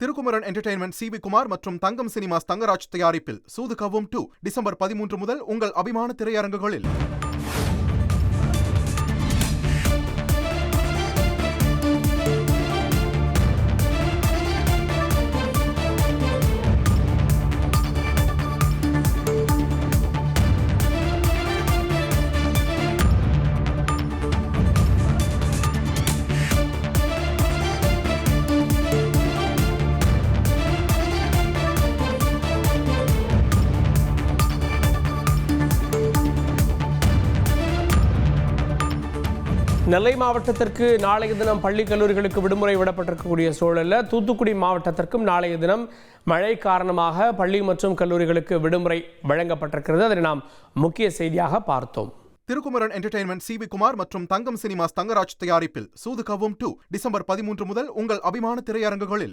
Thirukumaran entertainment CV. Kumar மற்றும் தங்கம் cinemas Thangaraj தயாரிப்பில் சூது கவ்வும் 2 December 13 முதல் உங்கள் அபிமான திரையரங்குகளில். நெல்லை மாவட்டத்திற்கு நாளைய தினம் பள்ளி கல்லூரிகளுக்கு விடுமுறை விடப்பட்டிருக்கக்கூடிய சூழலில் தூத்துக்குடி மாவட்டத்திற்கும் நாளைய தினம் மழை காரணமாக பள்ளி மற்றும் கல்லூரிகளுக்கு விடுமுறை வழங்கப்பட்டிருக்கிறது. அதை நாம் முக்கிய செய்தியாக பார்த்தோம். Thirukumaran entertainment CV. குமார் மற்றும் தங்கம் சினிமாஸ் தங்கராஜ் தயாரிப்பில் சூது கவ்வும் 2 டிசம்பர் 13 முதல் உங்கள் அபிமான திரையரங்குகளில்.